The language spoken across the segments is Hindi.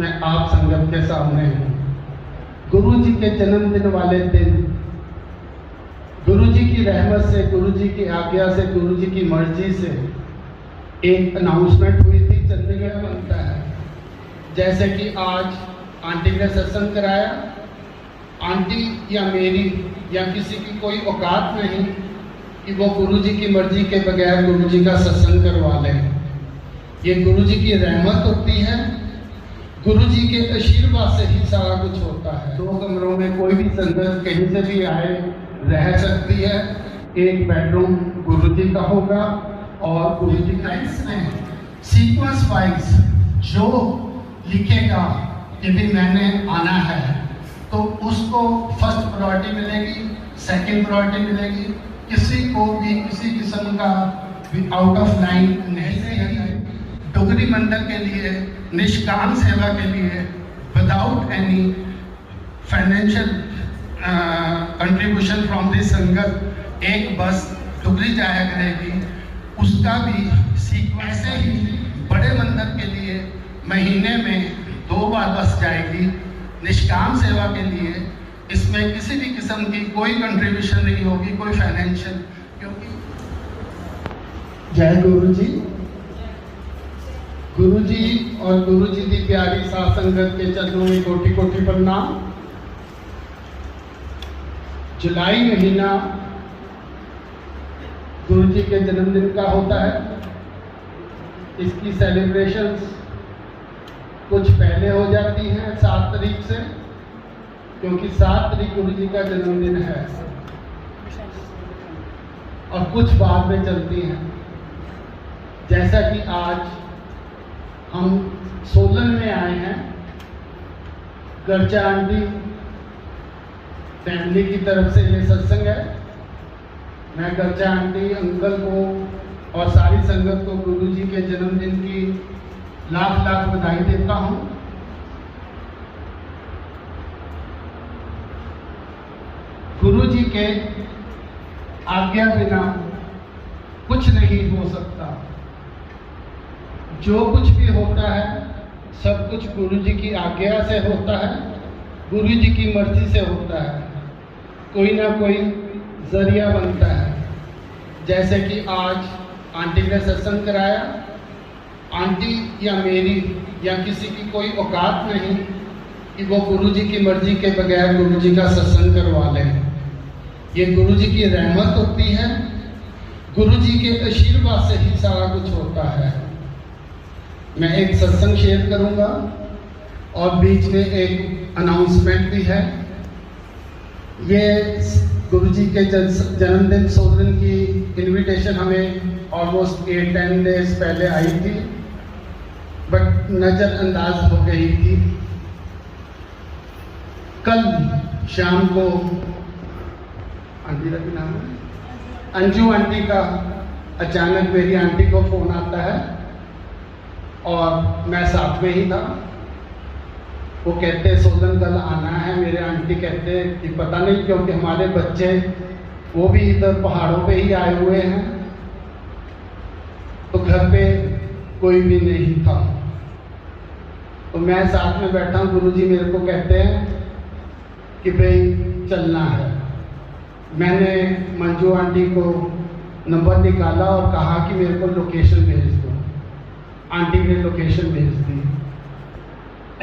मैं आप संगत के सामने हूँ। गुरु जी के जन्मदिन वाले दिन गुरु जी की रहमत से, गुरु जी की आज्ञा से, गुरु जी की मर्जी से एक अनाउंसमेंट हुई थी। चंडीगढ़ बनता है जैसे कि आज आंटी ने सत्संग कराया। आंटी या मेरी या किसी की कोई औकात नहीं कि वो गुरु जी की मर्जी के बगैर गुरु जी का सत्संग करवा ले। ये गुरु जी की रहमत होती है, गुरु जी के आशीर्वाद से ही सारा कुछ होता है। 2 कमरों में कोई भी संगत कहीं से भी आए रह सकती है। एक बेडरूम गुरु जी का होगा और गुरु जी का इसमें सीक्वेंस वाइज जो लिखेगा कि भी मैंने आना है तो उसको फर्स्ट प्रायोरिटी मिलेगी, सेकंड प्रायोरिटी मिलेगी। किसी को भी किसी किस्म का आउट ऑफ लाइन नहीं रहेगी। डोगरी मंडल के लिए निष्काम सेवा के लिए without any financial contribution from this संगत एक बस डुगरी जाया करेगी। उसका भी सीक्वेंस ही बड़े मंदिर के लिए महीने में 2 बार बस जाएगी। निष्काम सेवा के लिए इसमें किसी भी किस्म की कोई कंट्रीब्यूशन नहीं होगी, कोई फाइनेंशियल। क्योंकि जय गुरु जी, गुरु जी और गुरु जी की प्यारी साध संगत के चरणों में कोटि कोटि प्रणाम। जुलाई महीना गुरु जी के जन्मदिन का होता है। इसकी सेलिब्रेशंस कुछ पहले हो जाती हैं 7 तारीख से, क्योंकि 7 तारीख गुरु जी का जन्मदिन है, और कुछ बाद में चलती हैं। जैसा कि आज हम सोलन में आए हैं, गर्चा आंटी फैमिली की तरफ से ये सत्संग है। मैं गर्चा आंटी अंकल को और सारी संगत को गुरु जी के जन्मदिन की लाख लाख बधाई देता हूँ। गुरु जी के आज्ञा बिना कुछ नहीं हो सकता। जो कुछ भी होता है सब कुछ गुरु जी की आज्ञा से होता है, गुरु जी की मर्जी से होता है। कोई ना कोई जरिया बनता है। जैसे कि आज आंटी ने सत्संग कराया। आंटी या मेरी या किसी की कोई औकात नहीं कि वो गुरु जी की मर्जी के बगैर गुरु जी का सत्संग करवा ले। ये गुरु जी की रहमत होती है, गुरु जी के आशीर्वाद से ही सारा कुछ होता है। मैं एक सत्संग शेयर करूंगा और बीच में एक अनाउंसमेंट भी है। ये गुरु जी के जन्मदिन सोलन की इनविटेशन हमें ऑलमोस्ट 8-10 डेज पहले आई थी, बट नज़रअंदाज हो गई थी। कल शाम को आंटी का भी नाम है अंजू आंटी का अचानक मेरी आंटी को फोन आता है और मैं साथ में ही था। वो कहते सोलन कल आना है। मेरे आंटी कहते कि पता नहीं, क्योंकि हमारे बच्चे वो भी इधर पहाड़ों पे ही आए हुए हैं, तो घर पे कोई भी नहीं था। तो मैं साथ में बैठा हूँ। गुरुजी मेरे को कहते हैं कि भाई चलना है। मैंने मंजू आंटी को नंबर निकाला और कहा कि मेरे को लोकेशन भेज दो। आंटी ने लोकेशन भेज दी।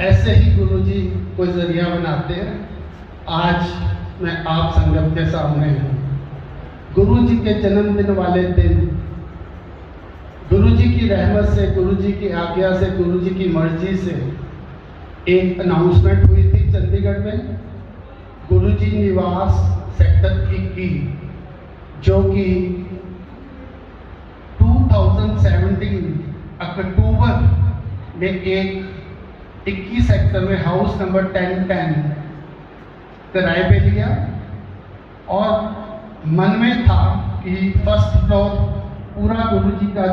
ऐसे ही गुरुजी कोई जरिया बनाते हैं। आज मैं आप संगत के सामने हूँ। गुरु जी के जन्मदिन वाले दिन गुरु जी की रहमत से, गुरु जी की आज्ञा से, गुरु जी की मर्जी से एक अनाउंसमेंट हुई थी चंडीगढ़ में। गुरु जी निवास सेक्टर 21, जो कि 2017 अक्टूबर में एक 21 सेक्टर में हाउस नंबर 1010 किराए पे लिया और मन में था कि फर्स्ट फ्लोर पूरा गुरु जी का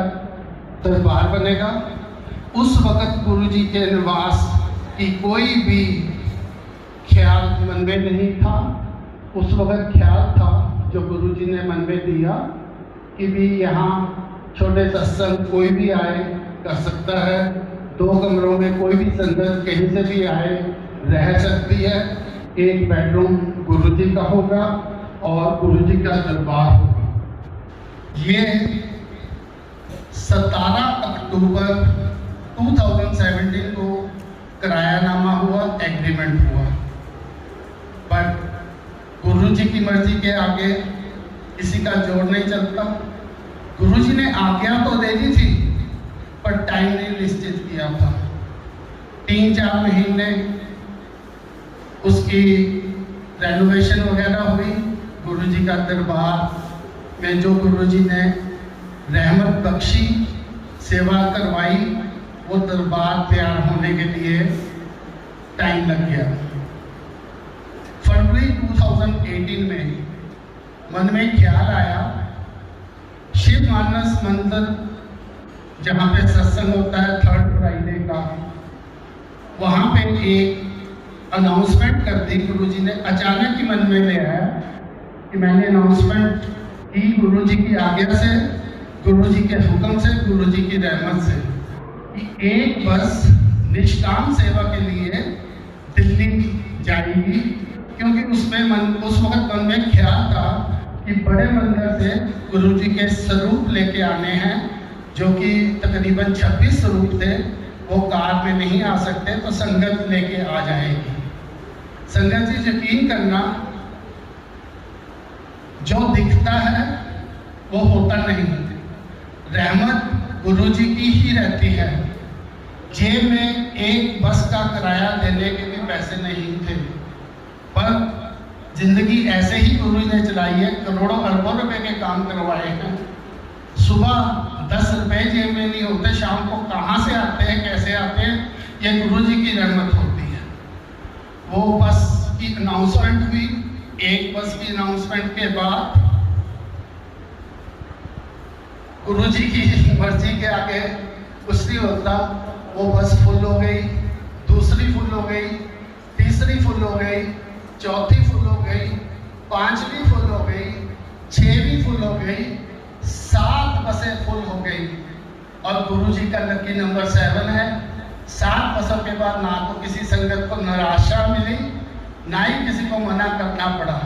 दरबार बनेगा। उस वक़्त गुरु जी के निवास की कोई भी ख्याल मन में नहीं था। उस वक़्त ख्याल था जो गुरु जी ने मन में दिया कि भी यहाँ छोटे सत्संग कोई भी आए कर सकता है। 2 कमरों में कोई भी संगत कहीं से भी आए रह सकती है। एक बेडरूम गुरुजी का होगा और गुरुजी का दरबार होगा। ये 17 अक्टूबर 2017 को किरायानामा हुआ, एग्रीमेंट हुआ, बट गुरुजी की मर्जी के आगे किसी का जोर नहीं चलता। गुरुजी ने आज्ञा तो दे दी थी पर टाइम नहीं निश्चित किया था। 3-4 महीने उसकी रेनोवेशन वगैरह हुई। गुरुजी का दरबार में जो गुरुजी ने रहमत बख्शी, सेवा करवाई, वो दरबार तैयार होने के लिए टाइम लग गया। फरवरी 2018 में मन में ख्याल आया, शिव मानस मंदिर जहाँ पे सत्संग होता है 3rd फ्राइडे का, वहाँ पे एक अनाउंसमेंट कर दी गुरुजी ने। अचानक ही मन में ले आया कि मैंने अनाउंसमेंट की गुरुजी की आज्ञा से, गुरुजी के हुक्म से, गुरुजी की रहमत से, कि एक बस निष्काम सेवा के लिए दिल्ली जाएगी, क्योंकि उसमें उस वक्त मन में ख्याल था कि बड़े मंदिर से गुरुजी के स्वरूप लेके आने हैं, जो कि तकरीबन 26 स्वरूप थे, वो कार में नहीं आ सकते, तो संगत लेके आ जाएगी। संगत जी यकीन करना, जो दिखता है वो होता नहीं। रहमत गुरुजी की ही रहती है। जेब में एक बस का किराया देने के भी पैसे नहीं थे, पर जिंदगी ऐसे ही गुरु ने चलाई है। करोड़ों अरबों रुपए के काम करवाए हैं। सुबह 10 रुपए जेब में नहीं होते, शाम को कहाँ से आते हैं, कैसे आते हैं, ये गुरु जी की रहमत होती है। वो बस की अनाउंसमेंट हुई। एक बस की अनाउंसमेंट के बाद गुरु जी की मर्जी के आगे कुछ नहीं होता। वो बस फुल हो गई, दूसरी फुल हो गई, तीसरी फुल हो गई, चौथी फुल हो गई, 5वीं फुल हो गई, 6वीं फुल हो गई, 7 बसें फुल हो गई। और गुरुजी का लकी नंबर 7 है। 7 बसों के बाद ना तो किसी संगत को निराशा मिली, ना ही किसी को मना करना पड़ा।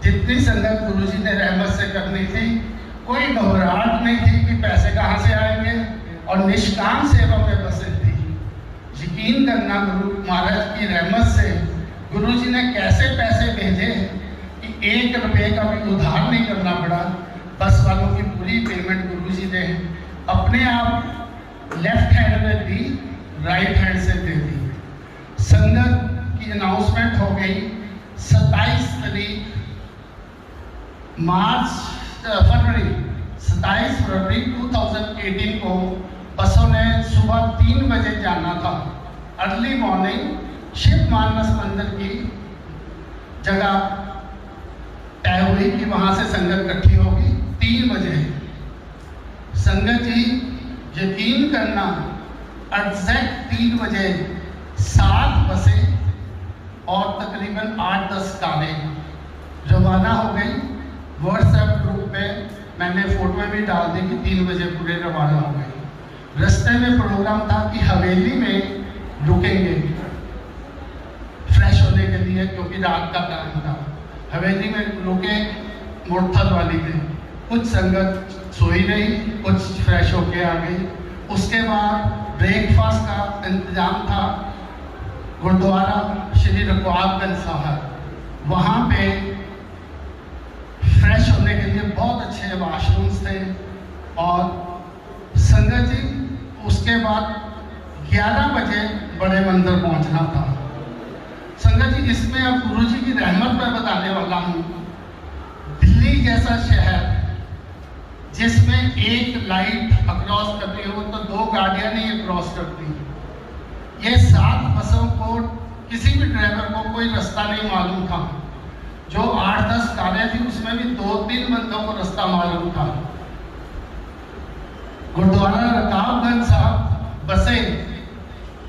जितनी संगत गुरुजी ने रहमत से करनी थी, कोई घबराहट नहीं थी कि पैसे कहाँ से आएंगे, और निष्काम सेवा में बसें थी। यकीन करना, गुरु महाराज की रहमत से गुरुजी ने कैसे पैसे भेजे कि 1 रुपये का भी उधार नहीं करना पड़ा। बस वालों की पूरी पेमेंट गुरुजी ने अपने आप लेफ्ट हैंड में दी, राइट हैंड से दे दी। संगत की अनाउंसमेंट हो गई 27 तारीख फरवरी 2018 को। बसों ने सुबह 3 बजे जाना था। अर्ली मॉर्निंग शिव मानस मंदिर की जगह तय हुई कि वहां से संगत इकट्ठी होगी 3 बजे। संगत जी यकीन करना, एग्जैक्ट 3 बजे 7 बसें और तकरीबन 8-10 कारें रवाना हो गई। व्हाट्सएप ग्रुप पे मैंने फोटो भी डाल दी कि 3 बजे पूरे रवाना हो गए। रास्ते में प्रोग्राम था कि हवेली में रुकेंगे फ्रेश होने के लिए, क्योंकि रात का टाइम था। हवेली में रुके, मोड़थल वाली में। कुछ संगत सोई रही, कुछ फ्रेश होके आ गई। उसके बाद ब्रेकफास्ट का इंतजाम था गुरुद्वारा श्री रघुआबगंज साहब। वहाँ पे फ्रेश होने के लिए बहुत अच्छे वाशरूम्स थे। और संगत जी उसके बाद 11 बजे बड़े मंदिर पहुंचना था। संगत जी, इसमें अब गुरुजी की रहमत मैं बताने वाला हूँ। दिल्ली जैसा शहर जिसमें एक लाइट अक्रॉस करनी हो तो 2 गाड़ियां नहीं अक्रॉस करती। ये 7 बसों को किसी भी ड्राइवर को कोई रास्ता नहीं मालूम था। जो 8-10 कारें थी उसमें भी 2-3 बंदों को रास्ता मालूम था। गुरुद्वारा रकाबगंज साहब बसें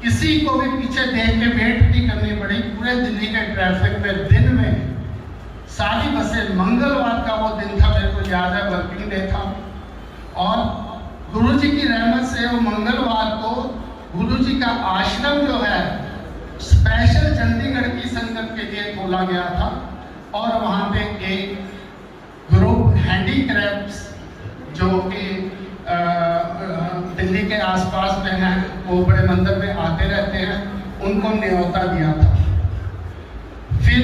किसी को भी पीछे देख के वेट नहीं करनी पड़ी। पूरे दिल्ली के ट्रैफिक में दिन में सारी बसें, मंगलवार का वो दिन था, मेरे को याद है, वर्किंग डे था। और गुरुजी की रहमत से वो मंगलवार को गुरु जी का आश्रम जो है स्पेशल चंडीगढ़ की संगत के लिए खोला गया था और वहाँ पे एक ग्रुप हैंडीक्राफ्ट्स जो कि दिल्ली के आसपास में हैं, वो बड़े मंदिर में आते रहते हैं, उनको न्योता दिया था। फिर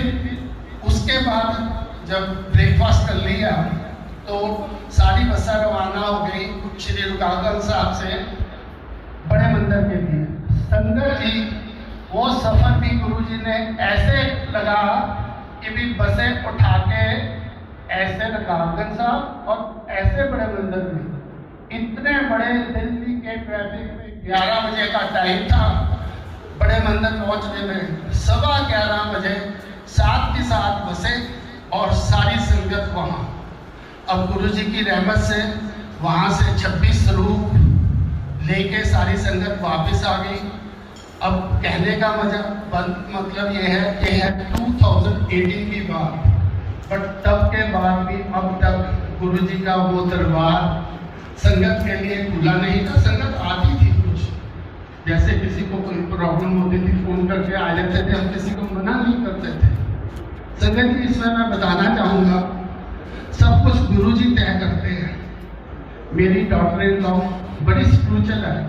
उसके बाद जब ब्रेकफास्ट कर लिया तो सारी बसें रवाना हो गई श्री रुकागंज साहब से बड़े मंदिर के लिए। संगत जी वो सफर भी गुरुजी ने ऐसे लगा कि भी बसें उठा के ऐसे रुकागंज साहब और ऐसे बड़े मंदिर में, इतने बड़े दिल्ली के ट्रैफिक में 11 बजे का टाइम था, बड़े मंदिर पहुंचने में 11:15 बजे 7 की 7 बसें और सारी संगत वहाँ। अब गुरुजी की रहमत से वहाँ से 26 रूप लेके सारी संगत वापस आ गई। अब कहने का मतलब ये है कि है 2018 की बात, बट तब के बाद भी अब तक गुरुजी का वो दरबार संगत के लिए खुला नहीं था। संगत आती थी, कुछ जैसे किसी को कोई प्रॉब्लम होती थी फोन करके आ जाते थे, हम किसी को मना नहीं करते थे। संगत जी इसमें मैं बताना चाहूँगा सब कुछ गुरुजी तय करते हैं। मेरी डॉटर इन लॉ बड़ी स्पिरिचुअल है,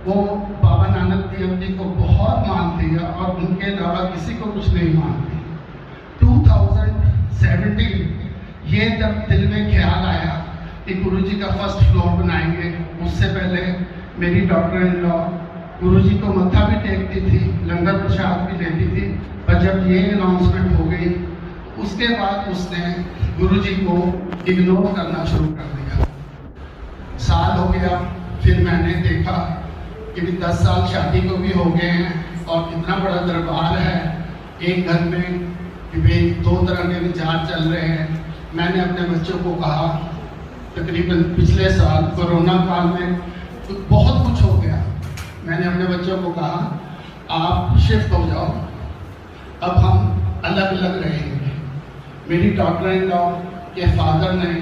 वो बाबा नानक देव जी को बहुत मानती है और उनके अलावा किसी को कुछ नहीं मानती। 2017 ये जब दिल में ख्याल आया कि गुरुजी का फर्स्ट फ्लोर बनाएंगे, उससे पहले मेरी डॉटर इन लॉ गुरुजी को मत्था भी टेकती थी, लंगर प्रसाद भी लेती थी, पर जब ये अनाउंसमेंट हो गई उसके बाद उसने गुरुजी को इग्नोर करना शुरू कर दिया। साल हो गया, फिर मैंने देखा कि 10 साल शादी को भी हो गए हैं और इतना बड़ा दरबार है एक घर में कि भाई 2 तरह के विचार चल रहे हैं। मैंने अपने बच्चों को कहा, तकरीबन पिछले साल कोरोना काल में तो बहुत कुछ हो गया, मैंने अपने बच्चों को कहा आप शिफ्ट हो जाओ, अब हम अलग अलग रहेंगे। मेरी डॉटर इन लॉ के फादर ने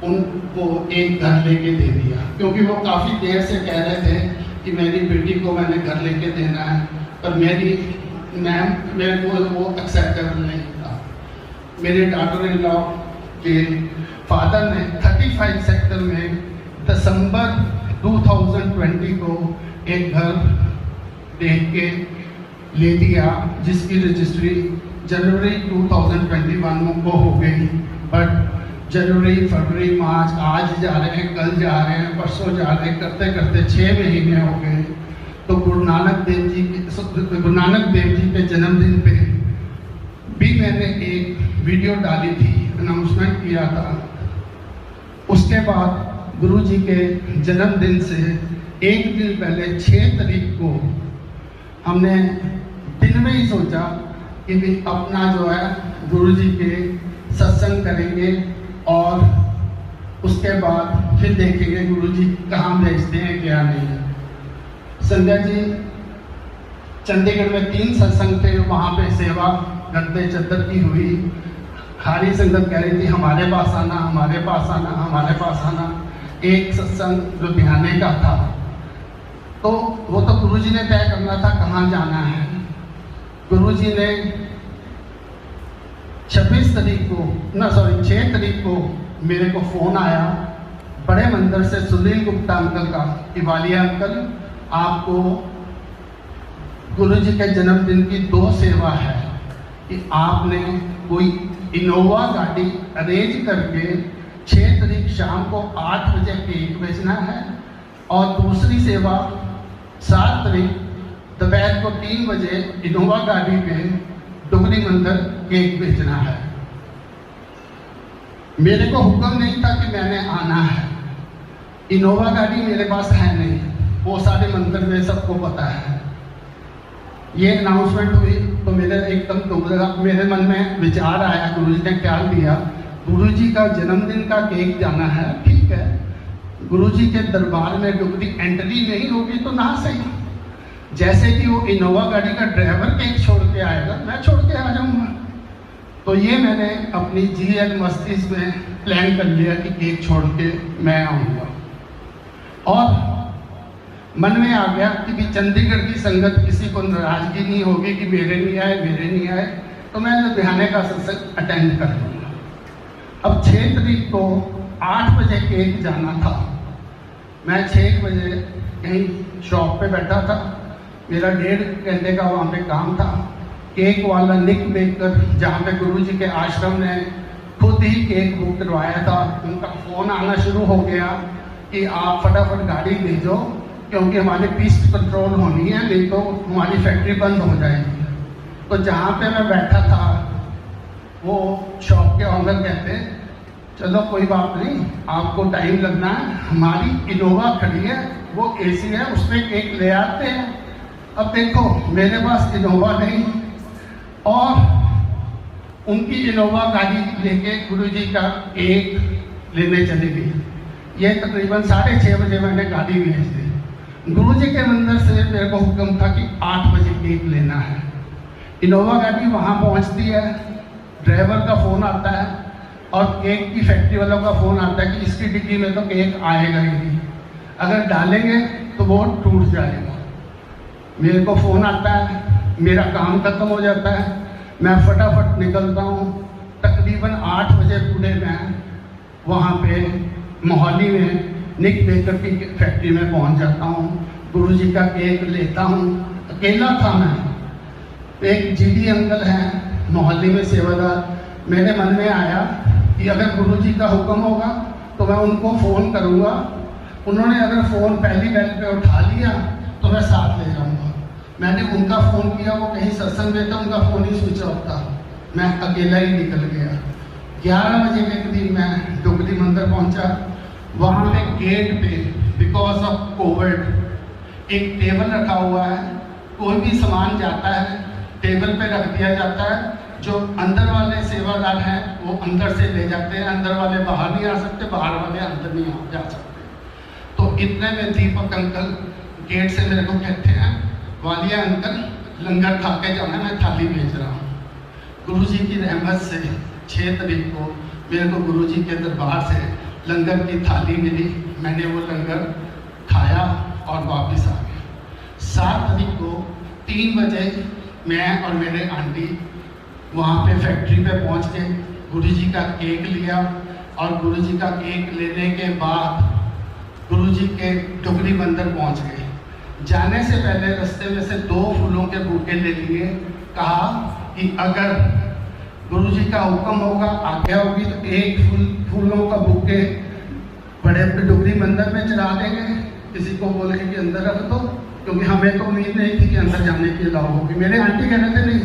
उनको एक घर लेके दे दिया, क्योंकि वो काफ़ी देर से कह रहे थे कि मेरी बेटी को मैंने घर लेके देना है, पर मेरे को वो एक्सेप्टेबल नहीं था। मेरे डॉटर इन लॉ के फादर ने 35 सेक्टर में दिसंबर 2020 को एक घर देख के ले दिया, जिसकी रजिस्ट्री जनवरी 2021 को हो गई। बट जनवरी, फरवरी, मार्च, आज जा रहे हैं, कल जा रहे हैं, परसों जा रहे हैं, करते करते 6 महीने हो गए। तो गुरु नानक देव जी के जन्मदिन पे भी मैंने एक वीडियो डाली थी, अनाउंसमेंट किया था। उसके बाद गुरु जी के जन्मदिन से एक दिन पहले 6 तारीख को हमने दिन में ही सोचा कि भी अपना जो है गुरु जी के सत्संग करेंगे और उसके बाद फिर देखेंगे गुरु जी कहाँ भेजते हैं क्या नहीं। संजय जी चंडीगढ़ में 3 सत्संग थे, वहाँ पे सेवा गद्दे चद्दर की हुई। सारी संगत कह रही थी हमारे पास आना, हमारे पास आना, हमारे पास आना। एक सत्संग लुधियाने का था, तो वो तो गुरु जी ने तय करना था कहाँ जाना है। गुरु जी ने 6 तारीख को मेरे को फोन आया बड़े मंदिर से, सुनील गुप्ता अंकल का, कि वालिया अंकल आपको गुरु जी के जन्मदिन की 2 सेवा है कि आपने कोई इनोवा गाड़ी अरेंज करके 6 तारीख शाम को 8 बजे केक भेजना है, और दूसरी सेवा 7 तारीख दोपहर को 3 बजे इनोवा गाड़ी पे डुगरी मंदिर केक भेजना है। मेरे को हुक्म नहीं था कि मैंने आना है, इनोवा गाड़ी मेरे पास है नहीं, वो सारे मंदिर में सबको पता है। ये अनाउंसमेंट हुई तो मेरे एकदम मेरे मन में विचार आया, गुरुजी ने ख्याल दिया गुरुजी का जन्मदिन का केक जाना है, ठीक है, गुरुजी के दरबार में डुगरी एंट्री नहीं होगी तो ना सही, जैसे कि वो इनोवा गाड़ी का ड्राइवर केक छोड़ के आएगा मैं छोड़ के आ जाऊंगा। तो ये मैंने अपनी जीएल मस्तिष्क में प्लान कर लिया कि केक छोड़ के मैं आऊँगा। और मन में आ गया कि भी चंडीगढ़ की संगत किसी को नाराजगी नहीं होगी कि मेरे नहीं आए, तो मैं लुधियाने का सत्संग अटेंड कर लूँगा। अब 6 तारीख को 8 बजे केक जाना था। मैं 6 बजे कहीं शॉप पे बैठा था, मेरा 1.5 घंटे का वहाँ पे काम था। केक वाला निक बेकर, जहाँ पे गुरुजी के आश्रम ने खुद ही केक बुक करवाया था, उनका फ़ोन आना शुरू हो गया कि आप फटाफट गाड़ी भेजो क्योंकि हमारी पिस्ट कंट्रोल होनी है, नहीं तो हमारी फैक्ट्री बंद हो जाएगी। तो जहाँ पे मैं बैठा था वो शॉप के ऑनर कहते चलो कोई बात नहीं, आपको टाइम लगना है, हमारी इनोवा खड़ी है, वो एसी है, उसमें केक ले आते हैं। अब देखो मेरे पास इनोवा नहीं और उनकी इनोवा गाड़ी लेके गुरुजी का केक लेने चली गई। ये तकरीबन 6:30 बजे मैंने गाड़ी भेज दी। गुरुजी के मंदिर से मेरे को हुक्म था कि 8 बजे केक लेना है। इनोवा गाड़ी वहाँ पहुँचती है, ड्राइवर का फ़ोन आता है और केक की फैक्ट्री वालों का फ़ोन आता है कि इसकी डिग्गी में तो केक आएगा ही नहीं, अगर डालेंगे तो वो टूट जाएगा। मेरे को फ़ोन आता है, मेरा काम खत्म हो जाता है, मैं फटाफट निकलता हूँ। तकरीबन 8 बजे पूरे मैं वहाँ पे मोहाली में निक बेकर की फैक्ट्री में पहुँच जाता हूँ। गुरुजी का केक लेता हूँ, अकेला था मैं। एक जीडी अंकल हैं मोहाली में सेवादार, मेरे मन में आया कि अगर गुरुजी का हुक्म होगा तो मैं उनको फ़ोन करूँगा, उन्होंने अगर फ़ोन पहली बेल पे उठा लिया तो मैं साथ ले जाऊँगा। मैंने उनका फ़ोन किया, वो कहीं सत्संग में था, उनका फ़ोन ही स्विच ऑफ था, मैं अकेला ही निकल गया। 11 बजे के करीब मैं डुगरी मंदिर पहुंचा। वहाँ पे गेट पे बिकॉज ऑफ कोविड एक टेबल रखा हुआ है, कोई भी सामान जाता है टेबल पे रख दिया जाता है, जो अंदर वाले सेवादार हैं वो अंदर से ले जाते हैं, अंदर वाले बाहर नहीं आ सकते, बाहर वाले अंदर नहीं जा सकते। तो इतने में दीपक अंकल गेट से मेरे को कहते हैं, वालिया अंकल लंगर खा के जाना, मैं थाली भेज रहा हूँ। गुरुजी की रहमत से 6 तारीख को मेरे को गुरुजी के दरबार से लंगर की थाली मिली, मैंने वो लंगर खाया और वापस आ गया। 7 तारीख को 3 बजे मैं और मेरे आंटी वहाँ पे फैक्ट्री पे पहुँच के गुरुजी का केक लिया और गुरुजी का केक लेने के बाद गुरुजी के डुगरी मंदिर पहुँच गए। जाने से पहले रास्ते में से 2 फूलों के बुके ले लिए, कहा कि अगर गुरुजी का हुक्म होगा, आज्ञा होगी तो एक फूलों का बुके बड़े डुगरी मंदिर में चढ़ा देंगे, किसी को बोलेंगे कि अंदर रख दो, क्योंकि हमें तो उम्मीद नहीं थी कि अंदर जाने की अलाउ होगी। मेरे आंटी कह रहे थे नहीं,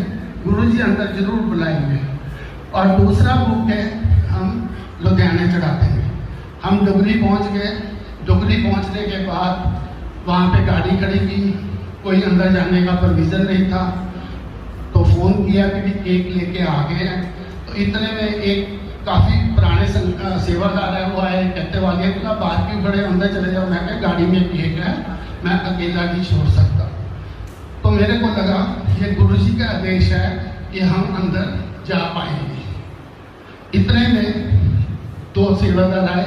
गुरुजी अंदर जरूर बुलाएंगे। और दूसरा बुके हम लुधियाने चढ़ा देंगे। हम डुगरी पहुँच गए। डुगरी पहुँचने के बाद वहाँ पे गाड़ी खड़ी की, कोई अंदर जाने का प्रोविज़न नहीं था, तो फ़ोन किया कि केक लेके आ गए हैं। तो इतने में एक काफ़ी पुराने सेवादार है, वो आए, कहते वाले तो बाहर क्यों खड़े, अंदर चले जाओ। मैं कहा गाड़ी में केक है, मैं अकेला नहीं छोड़ सकता। तो मेरे को लगा ये गुरुजी का आदेश है कि हम अंदर जा पाएंगे। इतने में 2 सेवादार आए,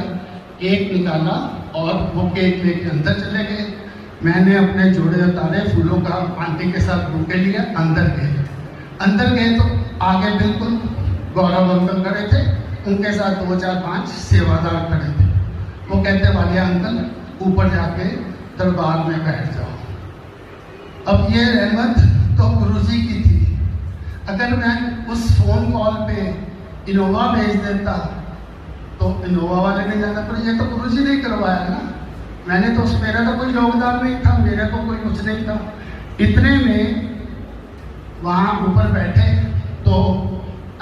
केक निकाला और वो केक लेके अंदर चले गए। मैंने अपने जोड़े उतारे, फूलों का आंटी के साथ बुके लिया, अंदर गए तो आगे बिल्कुल गौरव अंकल खड़े थे, उनके साथ 2, 4, 5 सेवादार खड़े थे। वो कहते वाले अंकल ऊपर जाके दरबार में बैठ जाओ। अब ये रहमत तो गुरुजी की थी। अगर मैं उस फोन कॉल पे इनोवा भेज देता तो इनोवा वाले ने जाना, पर ये तो गुरुजी ने करवाया ना, मैंने तो मेरा तो कोई योगदान नहीं था, मेरे को कोई कुछ नहीं था। इतने में वहाँ ऊपर बैठे तो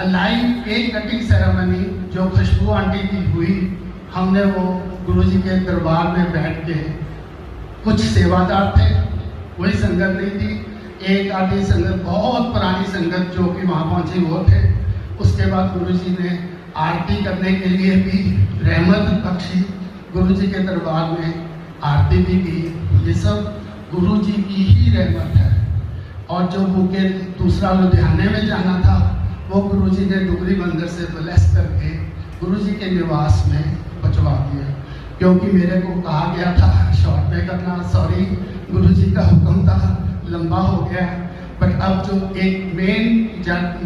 लाइव केक कटिंग सेरेमनी जो खुशबू आंटी की हुई, हमने वो गुरुजी के दरबार में बैठ के, कुछ सेवादार थे, कोई संगत नहीं थी, एक आधी संगत, बहुत पुरानी संगत जो कि वहाँ पहुँची वो थे। उसके बाद गुरुजी ने आरती करने के लिए भी रहमत बख्शी, गुरुजी के दरबार में आरती भी की। ये सब गुरुजी की ही रहमत है। और जो बुके दूसरा लुधियाने में जाना था वो गुरुजी ने डुगरी मंदिर से ब्लेस करके गुरुजी के निवास में पहुंचवा दिया। क्योंकि मेरे को कहा गया था शॉर्ट में करना। सॉरी, गुरुजी का हुक्म था, लंबा हो गया। बट अब जो एक मेन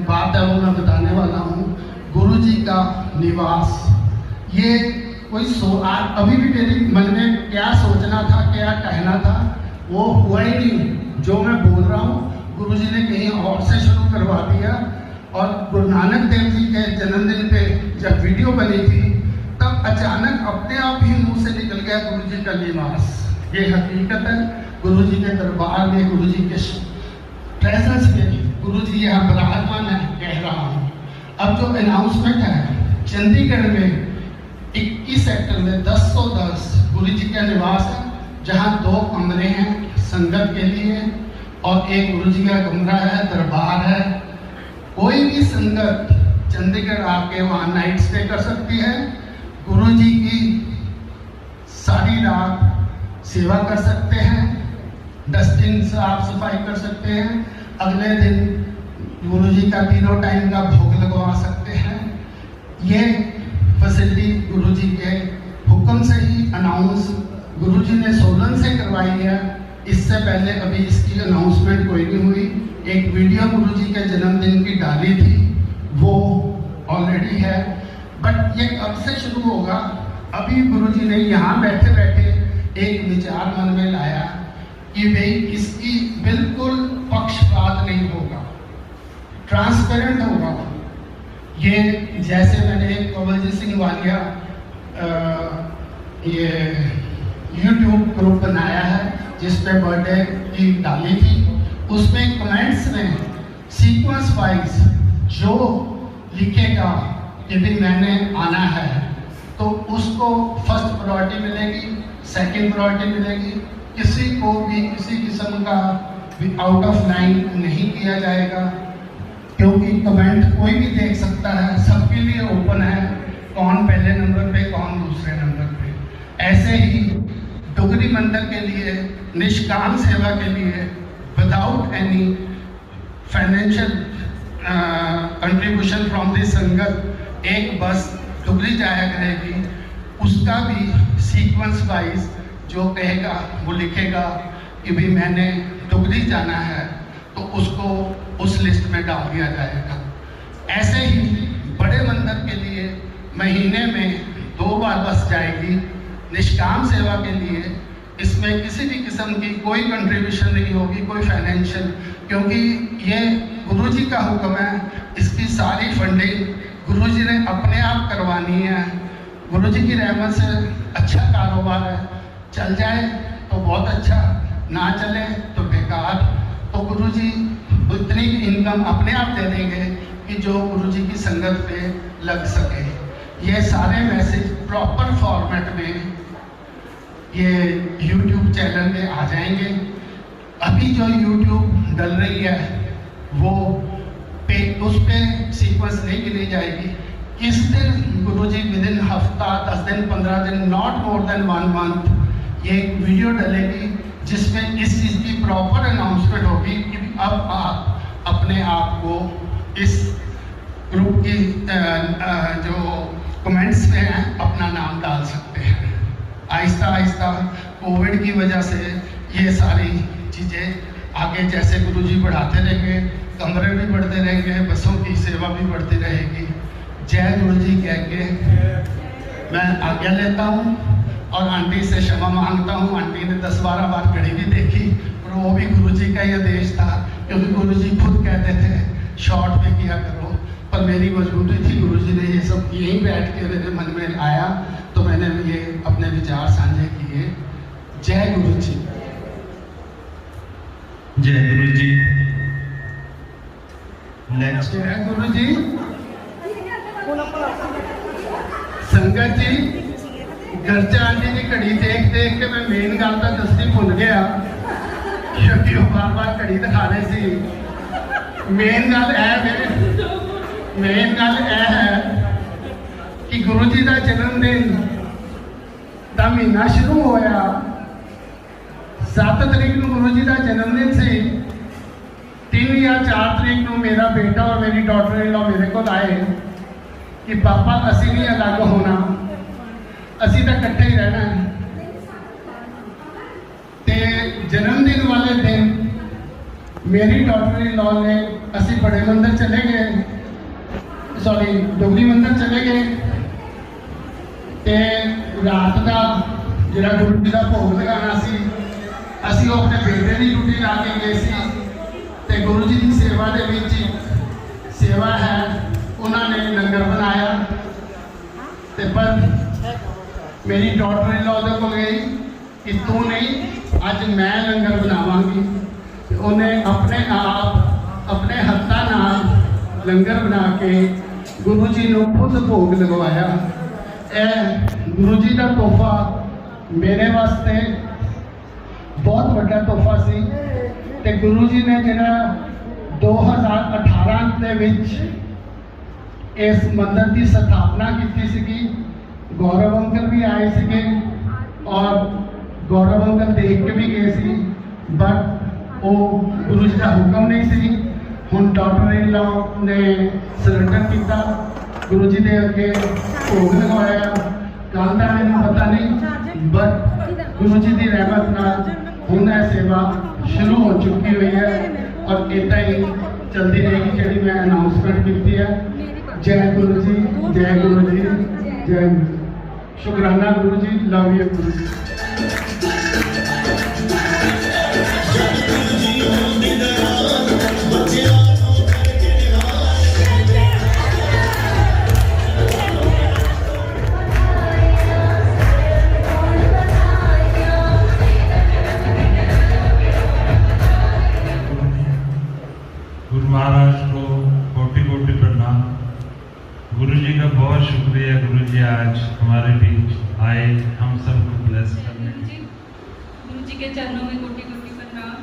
बात है वो मैं बताने वाला हूँ। गुरुजी का निवास, ये कोई अभी भी मेरे मन में क्या सोचना था, क्या कहना था, वो हुआ ही नहीं। जो मैं बोल रहा हूँ गुरुजी ने कहीं और से शुरू करवा दिया। और गुरु नानक देव जी के जन्मदिन पे जब वीडियो बनी थी तब अचानक अपने आप ही मुंह से निकल गया गुरुजी का निवास। ये हकीकत है, गुरुजी के दरबार में, गुरुजी के प्रेजेंस में गुरुजी यहाँ विराजमान है, कह रहा हूँ। अब जो अनाउंसमेंट है, चंडीगढ़ में 21 सेक्टर में 1010 गुरुजी का निवास है, जहाँ 2 कमरे हैं संगत के लिए और एक गुरुजी का कमरा है, दरबार है। कोई भी संगत चंडीगढ़ आके वहाँ नाइट स्टे कर सकती है, गुरुजी की सारी रात सेवा कर सकते हैं, डस्टिंग साफ सफाई कर सकते हैं, अगले दिन गुरुजी का तीनों टाइम का भोग लगवा सकते हैं। ये फैसिलिटी गुरुजी के हुक्म से ही अनाउंस गुरुजी ने सोलन से करवाई है। इससे पहले अभी इसकी अनाउंसमेंट कोई नहीं हुई। एक वीडियो गुरुजी के जन्मदिन की डाली थी, वो ऑलरेडी है, बट ये कब से शुरू होगा? अभी गुरुजी ने यहाँ बैठे बैठे एक विचार मन में लाया कि भाई इसकी बिल्कुल पक्षपात नहीं होगा, ट्रांसपेरेंट होगा। ये जैसे मैंने कंवलजीत सिंह वालिया ये YouTube ग्रुप बनाया है जिस पे बर्थडे की डाली थी, उसमें कमेंट्स में सीक्वेंस वाइज जो लिखेगा कि भी मैंने आना है तो उसको फर्स्ट प्रायोरिटी मिलेगी, सेकंड प्रायोरिटी मिलेगी। किसी को भी किसी किस्म का आउट ऑफ लाइन नहीं किया जाएगा, क्योंकि कमेंट कोई भी देख सकता है, सबके लिए ओपन है, कौन पहले नंबर पे कौन दूसरे नंबर पे। ऐसे ही डुगरी मंदिर के लिए निष्काम सेवा के लिए without any financial contribution from this संगत एक बस डुगरी जाया करेगी, उसका भी सीक्वेंस वाइज जो कहेगा वो लिखेगा कि भाई मैंने डुगरी जाना है तो उसको उस लिस्ट में डाल दिया जाएगा। ऐसे ही बड़े मंदिर के लिए महीने में 2 बार बस जाएगी निष्काम सेवा के लिए। इसमें किसी भी किस्म की कोई कंट्रीब्यूशन नहीं होगी, कोई फाइनेंशियल, क्योंकि ये गुरुजी का हुक्म है। इसकी सारी फंडिंग गुरुजी ने अपने आप करवानी है। गुरुजी की रहमत से अच्छा कारोबार है, चल जाए तो बहुत अच्छा, ना चले तो बेकार। तो गुरुजी इतनी इनकम अपने आप दे देंगे कि जो गुरुजी की संगत पे लग सके। ये सारे मैसेज प्रॉपर फॉर्मेट में ये YouTube चैनल में आ जाएंगे। अभी जो YouTube डल रही है वो उस पर सीक्वेंस नहीं गिनी जाएगी। किस दिन गुरुजी विदिन हफ्ता, 10 दिन, 15 दिन, नॉट मोर देन 1 मंथ ये वीडियो डलेगी जिसमें इस चीज़ की प्रॉपर अनाउंसमेंट होगी कि अब आप अपने आप को इस ग्रुप की जो कमेंट्स में हैं अपना नाम डाल सकते हैं। आहिस्ता आहिस्ता कोविड की वजह से ये सारी चीज़ें आगे जैसे गुरुजी बढ़ाते रहेंगे, कमरे भी बढ़ते रहेंगे, बसों की सेवा भी बढ़ती रहेगी। जय गुरुजी कह के मैं आज्ञा लेता हूँ और आंटी से क्षमा मांगता हूँ। आंटी ने 10-12 बार घड़ी भी देखी और वो भी गुरुजी का ही आदेश था, क्योंकि गुरुजी खुद कहते थे शॉर्ट में किया करो, पर मेरी मजबूरी थी। गुरुजी ने ये सब यहीं बैठ के मेरे मन में आया तो मैंने ये अपने विचार साझे किए। जय गुरु जी। जय गुरु जी। नेक्स्ट जय गुरु जी। संगत जी, गर्चा आंटी की घड़ी देख देख के मैं मेन गल तो दसनी भुल गया, क्योंकि वो बार बार घड़ी दिखा रहे सी। मेन गल है कि गुरु जी का जन्मदिन का महीना शुरू होया 7 तरीक को गुरु जी का जन्मदिन से 3 या 4 तरीक को मेरा बेटा और मेरी डॉटर इन लॉ मेरे को आए कि पापा असी नहीं अलग होना, ਅਸੀਂ ਤਾਂ ਇਕੱਠੇ ਹੀ ਰਹਿਣਾ ਹੈ। ਤੇ ਜਨਮ ਦਿਨ ਵਾਲੇ ਦਿਨ ਮੇਰੀ ਡਾਕਟਰ ਇਨ ਲॉ ਨੇ ਅਸੀਂ ਬੜੇ ਮੰਦਰ ਚਲੇ ਗਏ, ਸੌਰੀ ਡੋਗਰੀ ਮੰਦਰ ਚਲੇ ਗਏ ਤੇ ਰਾਤ ਦਾ ਜਿਹੜਾ ਗੁਰੂ ਜੀ ਦਾ ਭੋਗ ਲਗਾਉਣਾ ਸੀ, ਅਸੀਂ ਉਹ ਆਪਣੇ ਬੇਟੇ ਦੀ ਡਿਊਟੀ ਲਾ ਕੇ ਗਏ ਸੀ ਤੇ ਗੁਰੂ ਜੀ ਦੀ ਸੇਵਾ ਦੇ ਵਿੱਚ ਸੇਵਾ ਹੈ, ਉਹਨਾਂ ਨੇ ਲੰਗਰ ਬਣਾਇਆ ਤੇ ਪਰ ਮੇਰੀ ਡਾਕਟਰ ਇਨ ਲॉ ਦੇ ਕੋਲ ਗਈ ਕਿ ਤੂੰ ਨਹੀਂ, ਅੱਜ ਮੈਂ ਲੰਗਰ ਬਣਾਵਾਂਗੀ। ਤੇ ਉਹਨੇ ਆਪਣੇ ਆਪ ਆਪਣੇ ਹੱਥਾਂ ਨਾਲ ਲੰਗਰ ਬਣਾ ਕੇ ਗੁਰੂ ਜੀ ਨੂੰ ਖੁਦ ਭੋਗ ਲਗਵਾਇਆ। ਇਹ ਗੁਰੂ ਜੀ ਦਾ ਤੋਹਫਾ ਮੇਰੇ ਵਾਸਤੇ ਬਹੁਤ ਵੱਡਾ ਤੋਹਫਾ ਸੀ ਤੇ ਗੁਰੂ ਜੀ ਨੇ ਜਿਹੜਾ 2018 ਦੇ ਵਿੱਚ ਇਸ ਮੰਦਰ ਦੀ ਸਥਾਪਨਾ ਕੀਤੀ ਸੀਗੀ, ਗੌਰਵ ਅੰਕਲ ਵੀ ਆਏ ਸੀਗੇ ਔਰ ਗੌਰਵ ਅੰਕਲ ਦੇਖ ਕੇ ਵੀ ਗਏ ਸੀ, ਬਟ ਉਹ ਗੁਰੂ ਜੀ ਦਾ ਹੁਕਮ ਨਹੀਂ ਸੀ। ਹੁਣ ਡਾਕਟਰ ਇਨ ਲॉ ਨੇ ਸਰੈਂਡਰ ਕੀਤਾ, ਗੁਰੂ ਜੀ ਦੇ ਅੱਗੇ ਭੋਗ ਲਗਵਾਇਆ। ਕੱਲ੍ਹ ਦਾ ਮੈਨੂੰ ਪਤਾ ਨਹੀਂ, ਬਟ ਗੁਰੂ ਜੀ ਦੀ ਰਹਿਮਤ ਨਾਲ ਹੁਣ ਇਹ ਸੇਵਾ ਸ਼ੁਰੂ ਹੋ ਚੁੱਕੀ ਹੋਈ ਹੈ ਔਰ ਇੱਦਾਂ ਹੀ ਚਲਦੀ ਰਹੇਗੀ ਜਿਹੜੀ ਮੈਂ ਅਨਾਉਂਸਮੈਂਟ ਕੀਤੀ ਹੈ। ਜੈ ਗੁਰੂ ਜੀ, ਜੈ ਗੁਰੂ ਜੀ, ਜੈ ਸ਼ੁਕਰਾਨਾ ਗੁਰੂ ਜੀ, ਲਵ ਯੂ ਗੁਰੂ ਜੀ। गुरु महाराज को कोटि कोटि प्रणाम। गुरु जी का बहुत शुक्रिया, गुरु जी आज हमारे बीच आए हम सबको ब्लेस करने। गुरु जी के चरणों में कोटि कोटि प्रणाम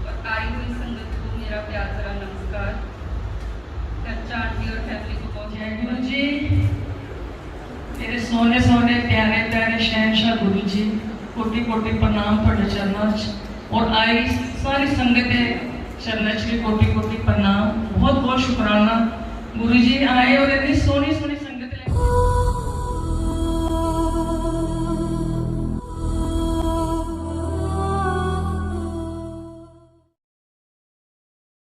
और आई हुई संगत को मेरा प्यार भरा नमस्कार। चर्चा आंटी और फैमिली को बहुत जय गुरु जी। मेरे सोने सोने प्यारे प्यारे शहनशाह गुरु जी, कोटि कोटि प्रणाम थोड़े चरणों और आई सारी संगत चरणों कोटि कोटि प्रणाम, बहुत बहुत शुक्राना। गुरु जी आए और इतनी सोनी सोनी